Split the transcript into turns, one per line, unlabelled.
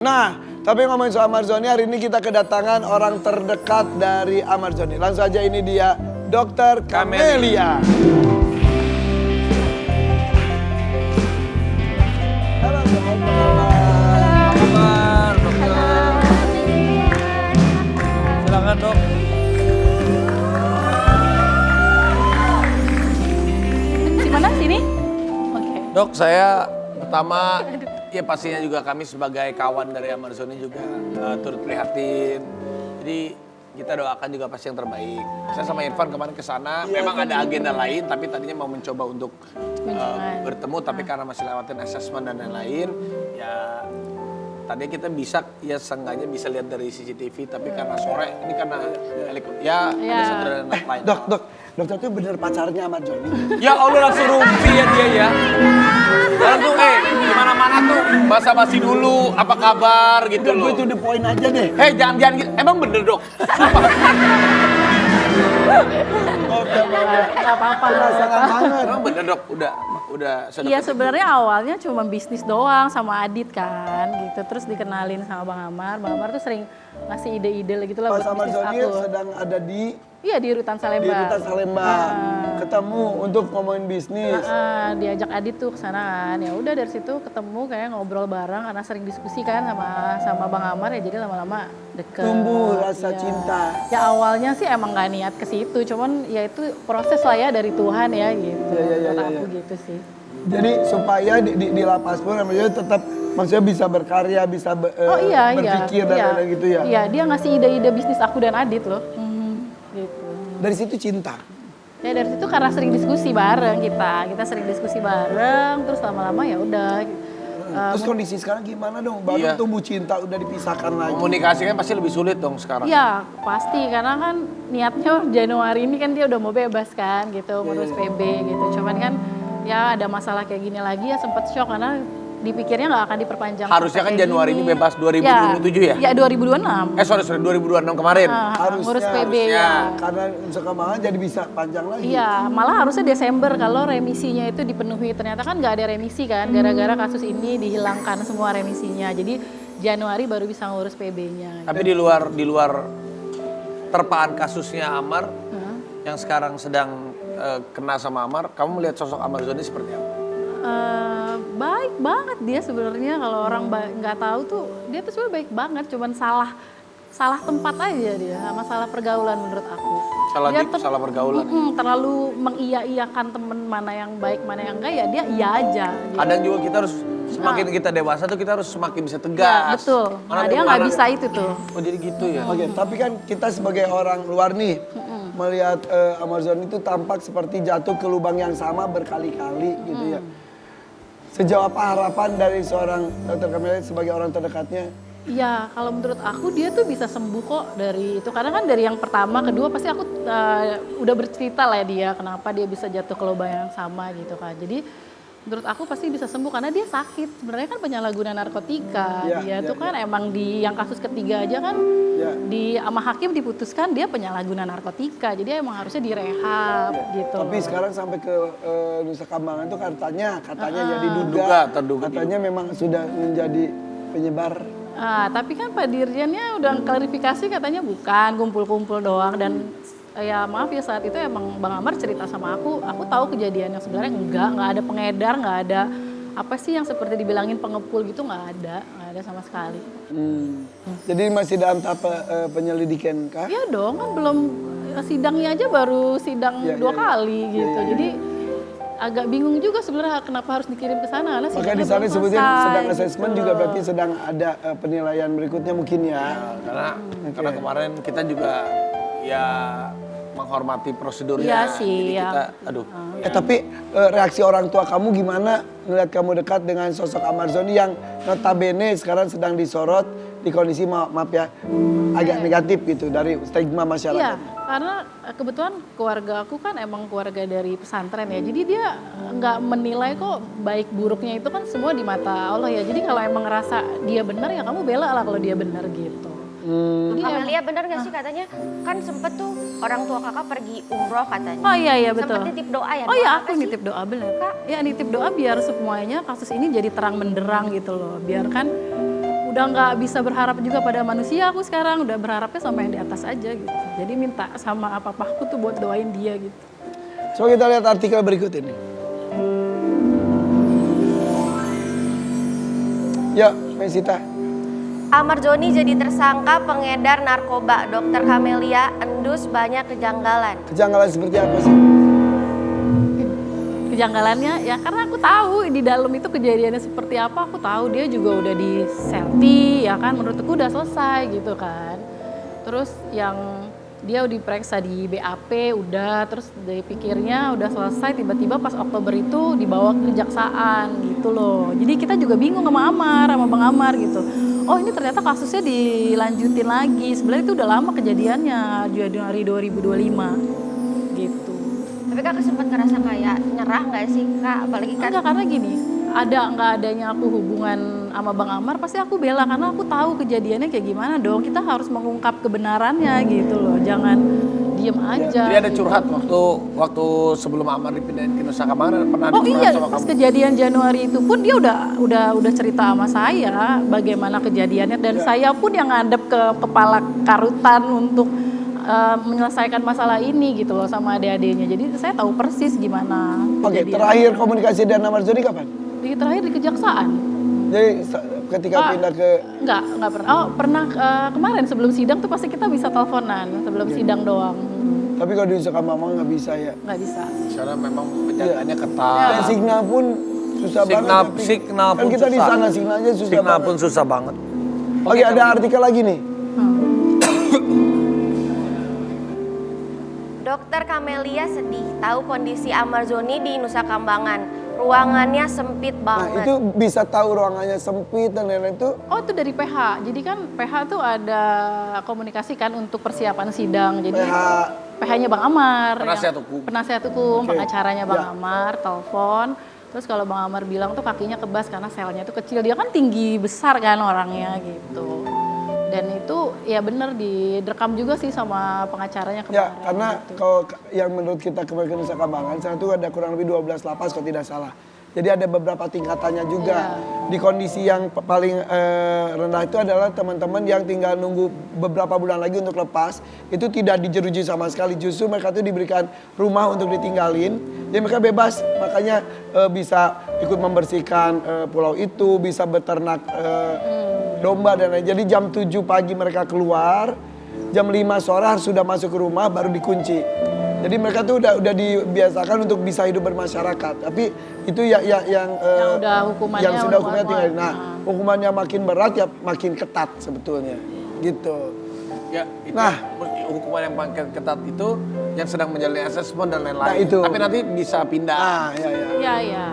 Nah, tapi ngomongin soal Ahmad Zhoni, hari ini kita kedatangan orang terdekat dari Ahmad Zhoni. Langsung aja, ini dia, Dr. Camelia. Halo, Dok.
Apa kabar, dokter? Silakan, Dok.
Mana sini? Oke.
Dok, saya pertama ya pastinya juga kami sebagai kawan dari Ahmad Zhoni juga turut prihatin. Jadi kita doakan juga pasti yang terbaik. Saya sama Irfan kemarin ke sana, memang ada agenda lain tapi tadinya mau mencoba untuk bertemu tapi karena masih lewatin assessment dan lain-lain ya tadinya kita bisa ya seenggaknya bisa lihat dari CCTV tapi karena sore ini karena ya ada satu dan lain.
Dokter itu bener pacarnya Ahmad Zhoni.
Ya Allah langsung rumpi ya dia ya. Langsung gimana-mana tuh basa-basi dulu, apa kabar gitu loh.
Itu the point aja deh.
Jangan gitu. Emang bener dok?
Gak apa-apa.
Emang bener dok? Udah.
Iya sebenarnya awalnya cuma bisnis doang sama Adit kan gitu. Terus dikenalin sama Bang Amar. Bang Amar tuh sering ngasih ide-ide gitu lah buat
Ahmad
bisnis
Zhoni
aku.
sedang ada di
Rutan Salemba.
Di Rutan Salemba. Ketemu untuk ngomongin bisnis.
Diajak Adit tuh ke sana kan. Ya udah dari situ ketemu kayak ngobrol bareng karena sering diskusi kan sama Bang Amar ya jadi lama-lama deket.
Tumbuh rasa cinta.
Ya awalnya sih emang gak niat ke situ, cuman ya itu proses lah ya dari Tuhan ya gitu. Menurut aku gitu sih.
Jadi supaya di lapas pun namanya tetap maksudnya bisa berkarya, bisa berpikir dan lain-lain gitu ya.
Iya, dia ngasih ide-ide bisnis aku dan Adit loh. Gitu.
Dari situ cinta.
Ya dari situ karena sering diskusi bareng kita sering diskusi bareng, terus lama-lama ya udah.
Terus kondisi sekarang gimana dong? Baru tumbuh cinta udah dipisahkan lagi.
Komunikasi kan pasti lebih sulit dong sekarang.
Iya pasti karena kan niatnya Januari ini kan dia udah mau bebas kan gitu, ngurus PB gitu. Cuman kan ya ada masalah kayak gini lagi ya sempet shock karena dipikirnya nggak akan diperpanjang.
Harusnya kan Januari ini bebas 2027 ya?
Ya 2026.
Sorry 2026 kemarin.
Ngurus PB ya.
Karena sekarang jadi bisa panjang lagi.
Iya, malah harusnya Desember kalau remisinya itu dipenuhi. Ternyata kan nggak ada remisi kan, gara-gara kasus ini dihilangkan semua remisinya. Jadi Januari baru bisa ngurus PB-nya.
Tapi di luar terpaan kasusnya Amar, yang sekarang sedang kena sama Amar, kamu melihat sosok Ahmad Zhoni seperti apa?
Baik banget dia sebenarnya kalau orang nggak tahu tuh dia tuh sebenarnya baik banget, cuman salah tempat aja dia, masalah pergaulan menurut aku.
Salah pergaulan.
Terlalu mengiya-iyakan temen mana yang baik mana yang enggak ya dia iya aja. Gitu.
Kadang juga kita harus semakin kita dewasa tuh kita harus semakin bisa tegas.
Ya, betul. Nah dia nggak bisa itu tuh.
Oh jadi gitu ya.
Oke, tapi kan kita sebagai orang luar nih melihat Ahmad Zhoni itu tampak seperti jatuh ke lubang yang sama berkali-kali gitu ya. Sejauh apa harapan dari seorang Dr. Camelia sebagai orang terdekatnya?
Iya, kalau menurut aku dia tuh bisa sembuh kok dari itu. Karena kan dari yang pertama, kedua pasti aku udah bercerita lah ya dia kenapa dia bisa jatuh ke lubang yang sama gitu kan. Jadi menurut aku pasti bisa sembuh karena dia sakit. Sebenarnya kan penyalahguna narkotika. Dia tuh kan emang di yang kasus ketiga aja kan di sama hakim diputuskan dia penyalahguna narkotika. Jadi emang harusnya direhab gitu.
Tapi sekarang sampai ke Nusa Kambangan tuh katanya jadi
terduga
katanya memang sudah menjadi penyebar.
Tapi kan Pak Dirjennya udah klarifikasi katanya bukan kumpul-kumpul doang dan ya maaf ya saat itu emang Bang Amar cerita sama aku tahu kejadian yang sebenarnya enggak ada pengedar, nggak ada apa sih yang seperti dibilangin pengepul gitu nggak ada sama sekali.
Jadi masih dalam tahap penyelidikan kah?
Iya dong kan belum sidangnya aja baru sidang dua kali gitu. Jadi agak bingung juga sebenarnya kenapa harus dikirim ke sana.
Maka di sana sebetulnya sedang asesmen juga berarti sedang ada penilaian berikutnya mungkin ya.
Karena kemarin kita juga ya menghormati prosedurnya.
Iya sih.
Jadi kita,
Tapi reaksi orang tua kamu gimana melihat kamu dekat dengan sosok Ahmad Zhoni yang notabene sekarang sedang disorot di kondisi maaf ya agak negatif gitu dari stigma masyarakat.
Iya, karena kebetulan keluarga aku kan emang keluarga dari pesantren ya. Jadi dia nggak menilai kok baik buruknya itu kan semua di mata Allah ya. Jadi kalau emang ngerasa dia benar ya kamu bela lah kalau dia benar gitu.
Jadi Camelia benar gak sih katanya kan sempet tuh orang tua kakak pergi umroh katanya.
Oh iya betul.
Sempet nitip doa ya.
Oh iya aku nitip doa bener. Ya nitip doa biar semuanya kasus ini jadi terang menderang gitu loh. Biar kan udah nggak bisa berharap juga pada manusia aku sekarang, udah berharapnya sama yang di atas aja gitu. Jadi minta sama apa-apa aku tuh buat doain dia gitu.
Coba kita lihat artikel berikut ini. Ya, Mesita.
Ahmad Joni jadi tersangka pengedar narkoba. Dokter Kamelia endus banyak kejanggalan.
Kejanggalan seperti apa sih?
Kejanggalannya ya karena aku tahu di dalam itu kejadiannya seperti apa, aku tahu dia juga udah di selfie ya kan, menurutku udah selesai gitu kan. Terus yang dia udah diperiksa di BAP udah, terus dipikirnya udah selesai, tiba-tiba pas Oktober itu dibawa ke kejaksaan gitu loh. Jadi kita juga bingung sama Bang Amar gitu. Oh ini ternyata kasusnya dilanjutin lagi, sebenarnya itu udah lama kejadiannya, Januari 2025 gitu.
Tapi kakak sempat ngerasa kayak nyerah nggak sih kak? Apalagi kan
Enggak, karena gini, nggak adanya aku hubungan sama Bang Amar, pasti aku bela karena aku tahu kejadiannya kayak gimana dong. Kita harus mengungkap kebenarannya gitu loh, jangan diem aja.
Jadi ada curhat waktu sebelum Amar dipindahin ke Nusa Kambangan, pernah ada
Oh
curhat
iya,
sama
pas
kamu?
kejadian Januari itu pun dia udah cerita sama saya bagaimana kejadiannya, dan saya pun yang ngadep ke kepala karutan untuk menyelesaikan masalah ini gitu loh sama adik-adiknya. Jadi saya tahu persis gimana.
Oke,
kejadian.
terakhir komunikasi dengan Ahmad Joni kapan?
Terakhir di kejaksaan.
Jadi ketika pindah ke
Enggak pernah. Oh, pernah kemarin sebelum sidang tuh pasti kita bisa teleponan, sebelum sidang doang.
tapi kalau di Nusa Kambangan nggak bisa ya.
Nggak bisa.
Karena memang penjagaannya ketat.
Dan signal pun susah banget. tapi
Signal
kan
pun
kita di
susah.
sana signalnya susah
Signal
banget.
pun susah banget.
Oke, ada artikel lagi nih.
Dokter Kamelia sedih tahu kondisi Ahmad Joni di Nusa Kambangan. Ruangannya sempit
Nah,
banget.
itu bisa tahu ruangannya sempit dan lain-lain itu.
Oh, itu dari PH. Jadi kan PH tuh ada komunikasi kan untuk persiapan sidang. Jadi
PH.
PH-nya Bang Amar.
Penasihat
yang-
hukum.
Penasihat hukum,
Oke.
pengacaranya Bang
Ya.
Amar, telepon. Terus kalau Bang Amar bilang tuh kakinya kebas karena selnya itu kecil. Dia kan tinggi besar kan orangnya gitu. Dan itu ya bener direkam juga sih sama pengacaranya kemarin.
Ya, karena
gitu.
kalau yang menurut kita kemarin ke Nusa Kambangan, sana itu ada kurang lebih 12 lapas kalau tidak salah. Jadi ada beberapa tingkatannya juga. Di kondisi yang paling rendah itu adalah teman-teman yang tinggal nunggu beberapa bulan lagi untuk lepas. Itu tidak dijeruji sama sekali. Justru mereka itu diberikan rumah untuk ditinggalin. Jadi mereka bebas, makanya bisa ikut membersihkan pulau itu, bisa beternak domba dan lain. Jadi jam 7 pagi mereka keluar, jam 5 sore harus sudah masuk ke rumah baru dikunci. Jadi mereka tuh udah dibiasakan untuk bisa hidup bermasyarakat. Tapi itu yang
udah hukumannya
yang sudah
udah
hukumannya
kuat.
tinggal. Nah, hukumannya makin berat ya makin ketat sebetulnya. Gitu.
Ya, itu
Nah.
hukuman yang paling ketat itu yang sedang menjalani asesmen dan lain-lain.
Nah, itu.
Tapi nanti bisa pindah.
Nah, ya.
Iya, iya.